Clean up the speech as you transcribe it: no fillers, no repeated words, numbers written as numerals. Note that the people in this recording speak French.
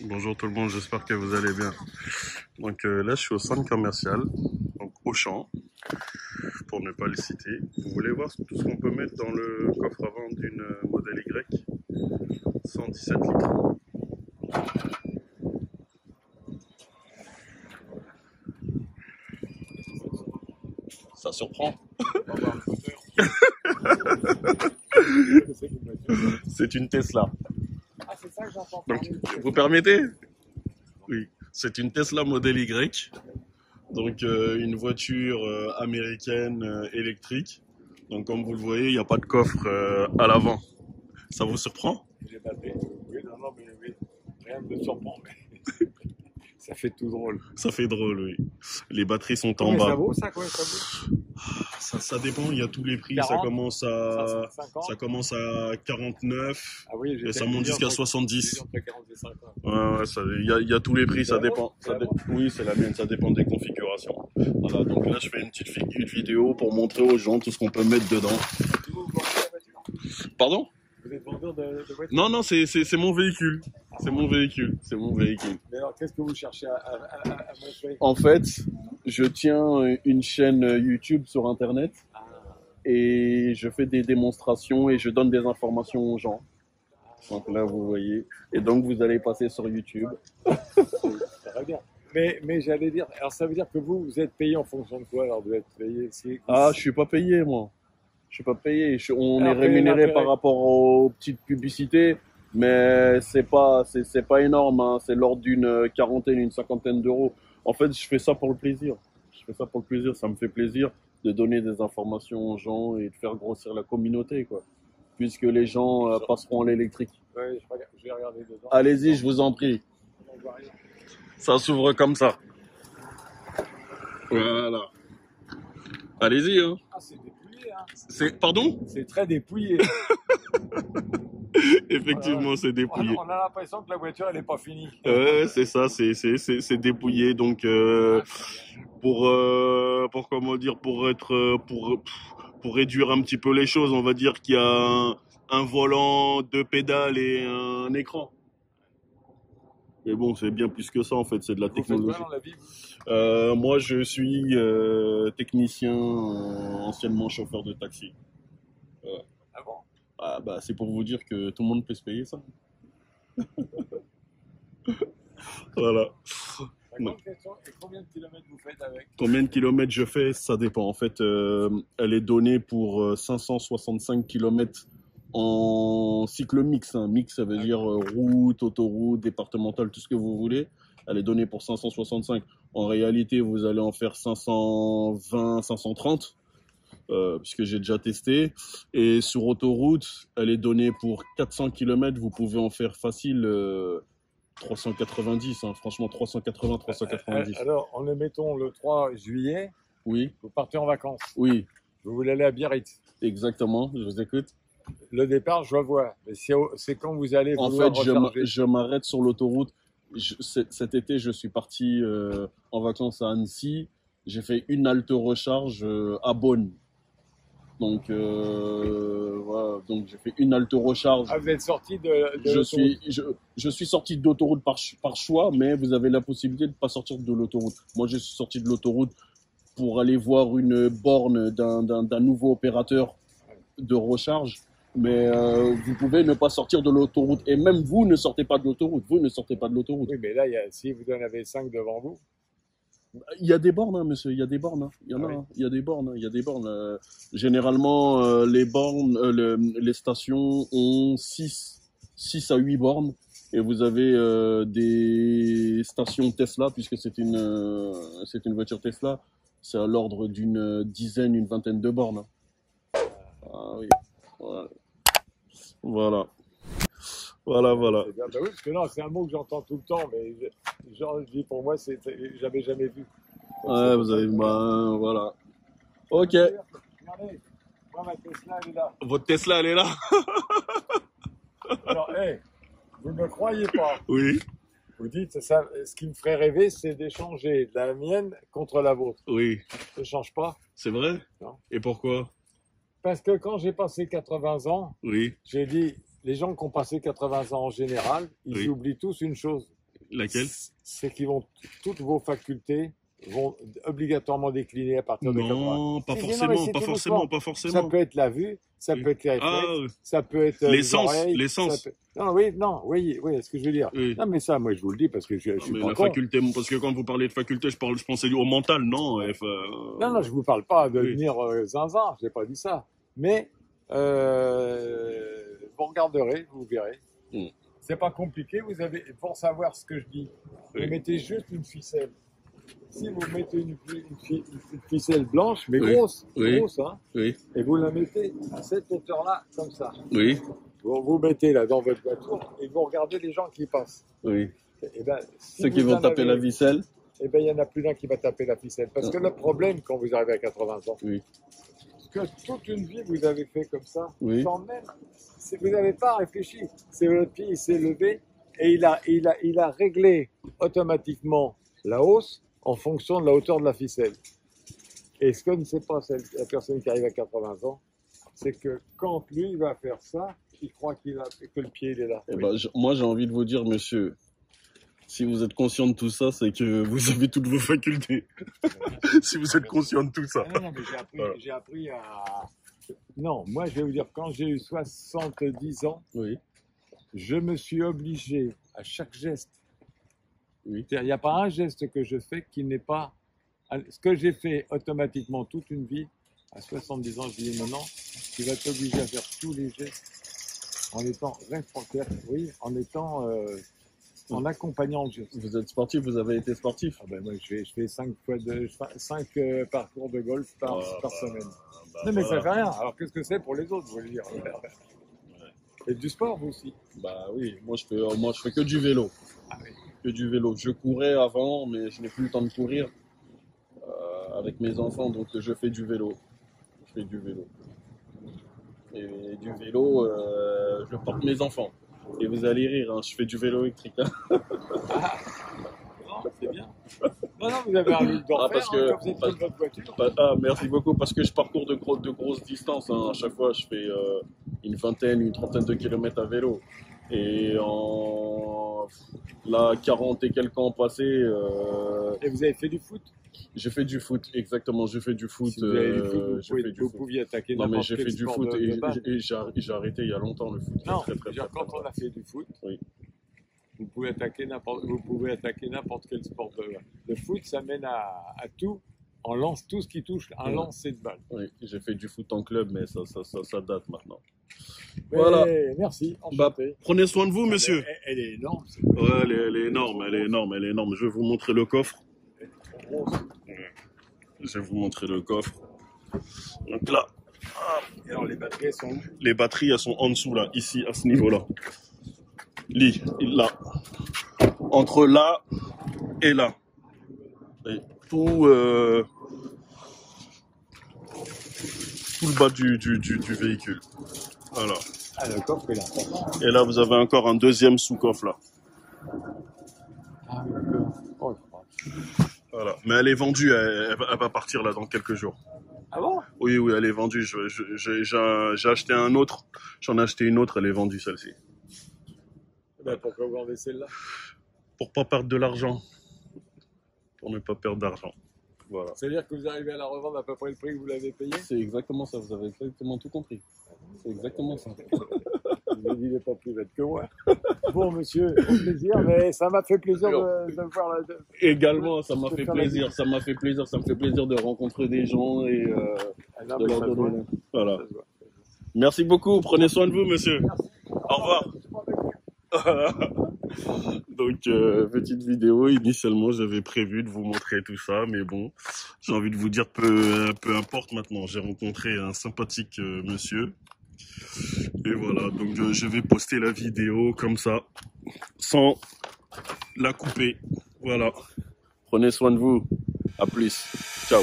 Bonjour tout le monde, j'espère que vous allez bien. Donc là, je suis au centre commercial, donc Auchan, pour ne pas le citer. Vous voulez voir tout ce qu'on peut mettre dans le coffre avant d'une modèle Y 117 litres. Ça surprend. C'est une Tesla. Ah, c'est ça que j'entends Donc, parler. vous permettez? Oui, c'est une Tesla modèle Y. Donc une voiture américaine électrique. Donc comme vous le voyez, il n'y a pas de coffre à l'avant. Ça vous surprend? J'ai battu. Oui, non, mais oui. Rien ne me surprend, mais ça fait tout drôle. Ça fait drôle, oui. Les batteries sont en Combien ça bas. vaut ça? Combien ça vaut? Ça dépend, il y a tous les prix. 40, Ça 50. commence à 49 Ah oui, et ça monte jusqu'à 70. Entre 40 et 50. Ouais, il y a tous les prix, ça dépend. Oui, c'est la mienne, ça dépend des configurations. Voilà, donc là, je fais une vidéo pour montrer aux gens tout ce qu'on peut mettre dedans. Vous vendez la voiture? Pardon? Vous êtes vendeur de voiture? Non, non, c'est mon véhicule. C'est mon véhicule. C'est mon véhicule. Mais alors, qu'est-ce que vous cherchez à montrer? En fait, je tiens une chaîne YouTube sur Internet Ah, et je fais des démonstrations et je donne des informations aux gens. Donc là, vous voyez. Et donc, vous allez passer sur YouTube. c'est très bien. Mais j'allais dire, alors ça veut dire que vous êtes payé en fonction de quoi? Alors vous êtes payé Ah, je suis pas payé, moi. Je suis pas payé. On est Alors, quel est rémunéré l'intérêt? par rapport aux petites publicités, mais c'est pas énorme, hein. C'est l'ordre d'une quarantaine, une cinquantaine d'euros. En fait, je fais ça pour le plaisir. Je fais ça pour le plaisir. Ça me fait plaisir de donner des informations aux gens et de faire grossir la communauté, quoi. Puisque les gens passeront à l'électrique. Ouais, je vais regarder dedans. Allez-y, je vous en prie. On voit rien. Ça s'ouvre comme ça. Voilà. Allez-y, hein. Ah, c'est dépouillé, hein. Pardon? C'est très dépouillé. Effectivement, c'est dépouillé. On a l'impression que la voiture, elle n'est pas finie. C'est ça, c'est dépouillé. Donc, pour comment dire, pour réduire un petit peu les choses, on va dire qu'il y a un volant, deux pédales et un écran. Mais bon, c'est bien plus que ça en fait, c'est de la Vous faites technologie. quoi dans la vie, vous? Moi, je suis technicien, anciennement chauffeur de taxi. Ah bon? Ah, bah, c'est pour vous dire que tout le monde peut se payer ça. Voilà. 50 questions. Et combien de kilomètres vous faites avec? Combien de kilomètres je fais? Ça dépend. En fait, elle est donnée pour 565 kilomètres en cycle mix, hein. Mix, ça veut dire route, autoroute, départementale, tout ce que vous voulez. Elle est donnée pour 565. En réalité, vous allez en faire 520, 530, puisque j'ai déjà testé. Et sur autoroute, elle est donnée pour 400 kilomètres. Vous pouvez en faire facile 390, hein. Franchement, 380, 390. Alors, en mettons le 3 juillet, Oui, vous partez en vacances. oui, Vous voulez aller à Biarritz. exactement. Je vous écoute. Le départ, je vois. Mais c'est quand vous allez En vouloir fait, recharger. je m'arrête sur l'autoroute. Cet été, je suis parti en vacances à Annecy. J'ai fait une halte recharge à Beaune. Donc, voilà. Donc, j'ai fait une halte recharge. Ah, vous êtes sorti de Je suis sorti de l'autoroute par choix, mais vous avez la possibilité de ne pas sortir de l'autoroute. Moi, je suis sorti de l'autoroute pour aller voir une borne d'un nouveau opérateur de recharge. Mais vous pouvez ne pas sortir de l'autoroute. Et même vous ne sortez pas de l'autoroute. Vous ne sortez pas de l'autoroute. Oui, mais là, si vous en avez 5 devant vous. Il y a des bornes, hein, monsieur. Il y a des bornes. Hein. Il y en a. Ah oui. Hein. Il y a des bornes. Hein. Il y a des bornes. Généralement, les bornes, les stations ont 6 à 8 bornes. Et vous avez des stations Tesla, puisque c'est une voiture Tesla. C'est à l'ordre d'une dizaine, une vingtaine de bornes. Hein. Ah oui. Voilà. Voilà. Voilà, voilà. Bah oui, parce que non, c'est un mot que j'entends tout le temps, mais genre, je dis pour moi, j'avais jamais vu. Donc, Ouais, vous avez. Ben, voilà. Ok. Regardez, moi, ma Tesla, elle est là. Votre Tesla, elle est là? Alors, hey, vous ne me croyez pas. Oui. Vous dites, ça, ce qui me ferait rêver, c'est d'échanger la mienne contre la vôtre. Oui. Je ne change pas. C'est vrai? Non. Et pourquoi? Parce que quand j'ai passé 80 ans, Oui. j'ai dit, les gens qui ont passé 80 ans en général, ils Oui. oublient tous une chose. Laquelle? C'est qu'ils vont, toutes vos facultés vont obligatoirement décliner à partir de 80. Non, pas Si, forcément, non, mais pas c'est tout forcément, doucement. pas Ça forcément. peut être la vue, ça Oui. peut être les Ah, réflexes, ça peut être les les sens, oreilles. les sens. Non, oui, non, oui, oui, ce que je veux dire. Oui. Non, mais ça, moi, je vous le dis parce que je suis Mais pas la con. faculté, parce que quand vous parlez de faculté, je pensais au mental, non. Non, non, je vous parle pas de Oui. devenir zinzin, je n'ai pas dit ça. Mais vous regarderez, vous verrez. Mm. C'est pas compliqué, vous avez, pour savoir ce que je dis, Oui. vous mettez juste une ficelle. Si vous mettez une ficelle blanche, mais Oui. grosse, Oui. grosse, hein, Oui, et vous la mettez à cette hauteur-là, comme ça. oui, Vous mettez là dans votre voiture et vous regardez les gens qui passent. oui. Et ben, si Ceux qui vous vont en taper avez- la ficelle. eh ben, il y en a plus d'un qui va taper la ficelle. Parce Non. que le problème, quand vous arrivez à 80 ans, Oui. que toute une vie vous avez fait comme ça, Oui. sans même, vous n'avez pas réfléchi. C'est votre pied, il s'est levé et il a réglé automatiquement la hausse en fonction de la hauteur de la ficelle. Et ce que ne sait pas la personne qui arrive à 80 ans, c'est que quand lui va faire ça, il croit que le pied il est là. Eh Oui. ben, moi, j'ai envie de vous dire, monsieur, si vous êtes conscient de tout ça, c'est que vous avez toutes vos facultés. Si vous êtes conscient de tout ça. Ah non, mais Voilà. j'ai appris à... Non, moi je vais vous dire, quand j'ai eu 70 ans, Oui, je me suis obligé à chaque geste. oui. C'est-à-dire, il n'y a pas un geste que je fais qui n'est pas... Ce que j'ai fait automatiquement toute une vie, à 70 ans, je dis maintenant, tu vas t'obliger à faire tous les gestes en étant responsable, oui, en étant... en accompagnant le geste. Vous êtes sportif, vous avez été sportif. Ah ben moi, je fais 5 parcours de golf par semaine. Bah, Non, mais voilà. ça fait rien. Alors, qu'est-ce que c'est pour les autres, vous voulez dire? Et du sport, vous aussi. Bah oui, moi je fais que du vélo. Ah oui. Que du vélo. Je courais avant, mais je n'ai plus le temps de courir avec mes enfants, donc je fais du vélo. Je fais du vélo. Et du vélo, je porte mes enfants. Et vous allez rire, hein, je fais du vélo électrique. Hein. Non, c'est bien. Non, vous avez un lutte d'enfer, parce que- quand vous êtes dans votre voiture. Ah, merci beaucoup, parce que je parcours de grosses distances. Hein. À chaque fois, je fais une vingtaine, une trentaine de kilomètres à vélo. Et là, 40 et quelques ans passés, Et vous avez fait du foot. j'ai fait du foot, exactement, j'ai fait du foot. Si vous avez du foot, j'ai fait du vous foot. pouviez attaquer Non, mais n'importe j'ai quel fait du sport foot de base. et j'ai arrêté il y a longtemps le foot. Non, Très, très, déjà, très, quand très, on a fait du foot, Oui. vous pouvez attaquer n'importe quel sport de base. Le foot, ça mène à tout. On lance tout ce qui touche un Ouais. lancer de balle. Oui, j'ai fait du foot en club, mais ça date maintenant. Mais Voilà. Merci, Bah, enchanté. prenez soin de vous, monsieur. Elle est énorme. Ouais, elle est énorme, elle est énorme, elle est énorme. Je vais vous montrer le coffre. Je vais vous montrer le coffre. Donc là, Et alors, les batteries sont où? les batteries, elles sont en dessous, là, ici, à ce niveau-là. Là. Entre là et là. Et tout le bas du véhicule. Voilà. Ah, le coffre, il est important. Et là, vous avez encore un deuxième sous-coffre, là. Ah, oui, d'accord. Oh, je crois. Voilà. Mais elle est vendue, elle va partir là dans quelques jours. Ah bon? Oui, elle est vendue. J'ai acheté un autre. J'en ai acheté une autre, elle est vendue celle-ci. Ben, pourquoi vous vendez celle-là? Pour pas perdre de l'argent. Pour ne pas perdre d'argent. Voilà. C'est-à-dire que vous arrivez à la revendre à peu près le prix que vous l'avez payé? C'est exactement ça, vous avez exactement tout compris. C'est exactement ça. Vous il n'est pas plus bête que moi. Bon, monsieur, au plaisir, mais ça m'a fait plaisir de voir la... Également, ça m'a de fait faire la plaisir, visite. ça me fait plaisir de rencontrer des gens et Ah, non, de mais leur ça se voit. donner. Voilà. Ça se voit. Merci beaucoup, prenez soin de vous, monsieur. Merci. Au revoir. Donc, petite vidéo, initialement j'avais prévu de vous montrer tout ça, mais bon, j'ai envie de vous dire peu importe maintenant, j'ai rencontré un sympathique monsieur, et voilà, donc je vais poster la vidéo comme ça, sans la couper, voilà. Prenez soin de vous, à plus, ciao.